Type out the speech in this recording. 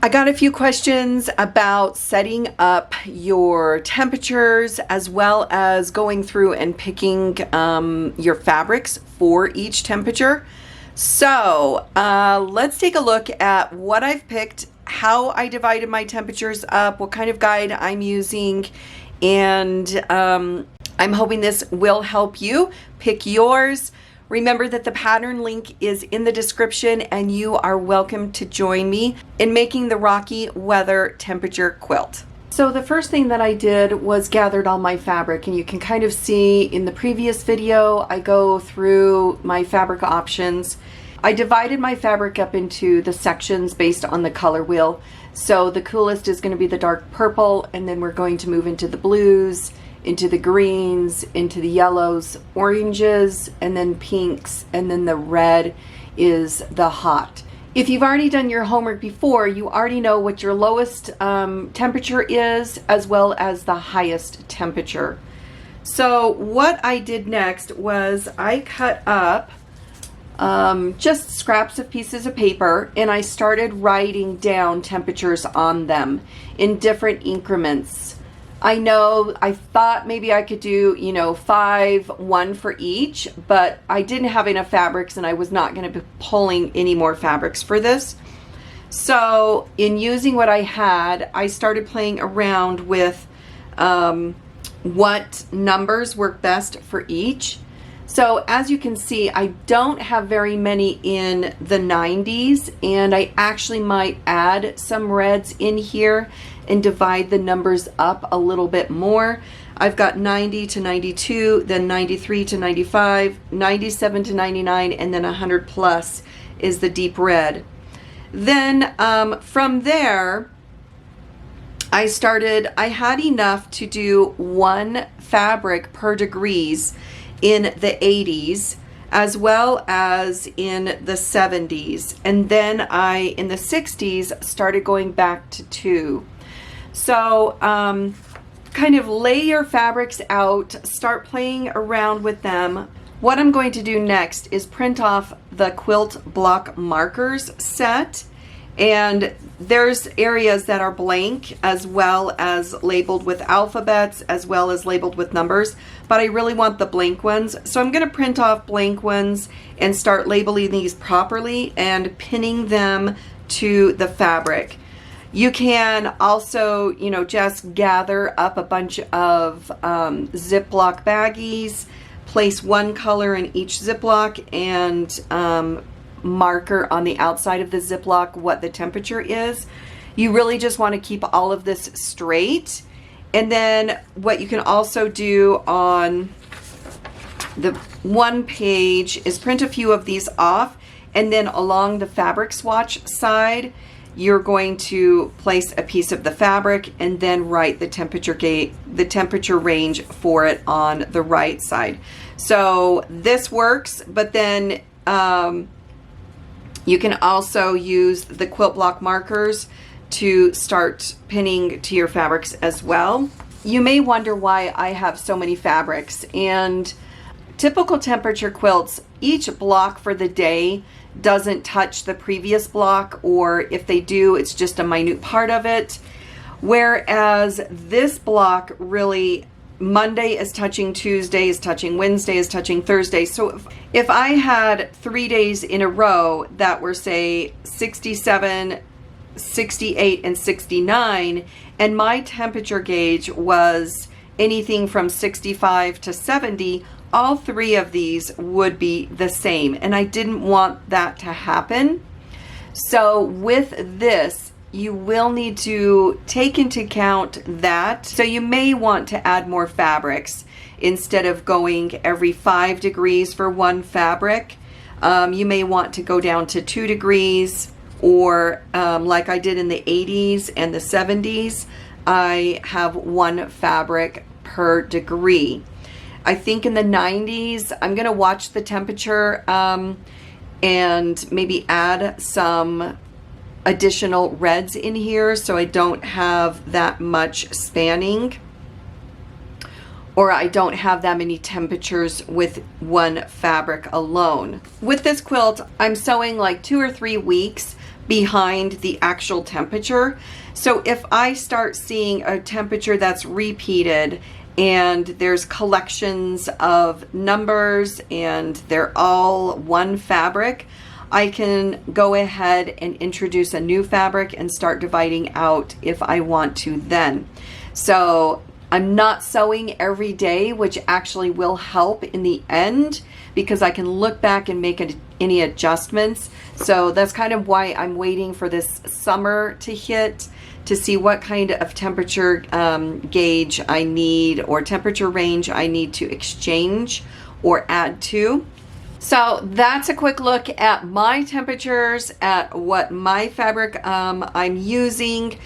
I got a few questions about setting up your temperatures as well as going through and picking your fabrics for each temperature. So let's take a look at what I've picked, how I divided my temperatures up, what kind of guide I'm using, and I'm hoping this will help you pick yours. Remember that the pattern link is in the description and you are welcome to join me in making the Rocky Weather Temperature Quilt. So the first thing that I did was gathered all my fabric, and you can kind of see in the previous video I go through my fabric options. I divided my fabric up into the sections based on the color wheel. So the coolest is going to be the dark purple, and then we're going to move into the blues, into the greens, into the yellows, oranges, and then pinks, and then the red is the hot. If you've already done your homework before, you already know what your lowest temperature is as well as the highest temperature. So what I did next was I cut up just scraps of pieces of paper, and I started writing down temperatures on them in different increments. I know I thought maybe I could do, 1 for each, but I didn't have enough fabrics and I was not going to be pulling any more fabrics for this. So in using what I had, I started playing around with what numbers work best for each. So as you can see, I don't have very many in the 90s, and I actually might add some reds in here and divide the numbers up a little bit more. I've got 90 to 92, then 93 to 95, 97 to 99, and then 100 plus is the deep red. Then from there, I had enough to do 1 fabric per degrees in the 80s as well as in the 70s, and then in the 60s started going back to 2. So kind of lay your fabrics out, start playing around with them. What I'm going to do next is print off the quilt block markers set, and there's areas that are blank as well as labeled with alphabets as well as labeled with numbers, but I really want the blank ones. So I'm going to print off blank ones and start labeling these properly and pinning them to the fabric. You can also, just gather up a bunch of Ziploc baggies, place 1 color in each Ziploc, and marker on the outside of the Ziploc what the temperature is. You really just want to keep all of this straight. And then what you can also do on the 1 page is print a few of these off, and then along the fabric swatch side you're going to place a piece of the fabric and then write the temperature range for it on the right side. So this works, but then you can also use the quilt block markers to start pinning to your fabrics as well. You may wonder why I have so many fabrics, and typical temperature quilts, each block for the day doesn't touch the previous block, or if they do, it's just a minute part of it. Whereas this block really, Monday is touching Tuesday, is touching Wednesday, is touching Thursday. So if I had 3 days in a row that were, say, 67, 68, and 69, and my temperature gauge was anything from 65 to 70, all 3 of these would be the same, and I didn't want that to happen. So with this, you will need to take into account that. So you may want to add more fabrics instead of going every 5 degrees for 1 fabric. You may want to go down to 2 degrees, or like I did in the 80s and the 70s, I have 1 fabric per degree. I think in the 90s, I'm going to watch the temperature and maybe add some additional reds in here so I don't have that much spanning, or I don't have that many temperatures with 1 fabric alone. With this quilt, I'm sewing like 2 or 3 weeks, behind the actual temperature. So if I start seeing a temperature that's repeated and there's collections of numbers and they're all one fabric, I can go ahead and introduce a new fabric and start dividing out if I want to then. So I'm not sewing every day, which actually will help in the end because I can look back and make any adjustments. So that's kind of why I'm waiting for this summer to hit to see what kind of temperature gauge I need or temperature range I need to exchange or add to. So that's a quick look at my temperatures, at what my fabric I'm using.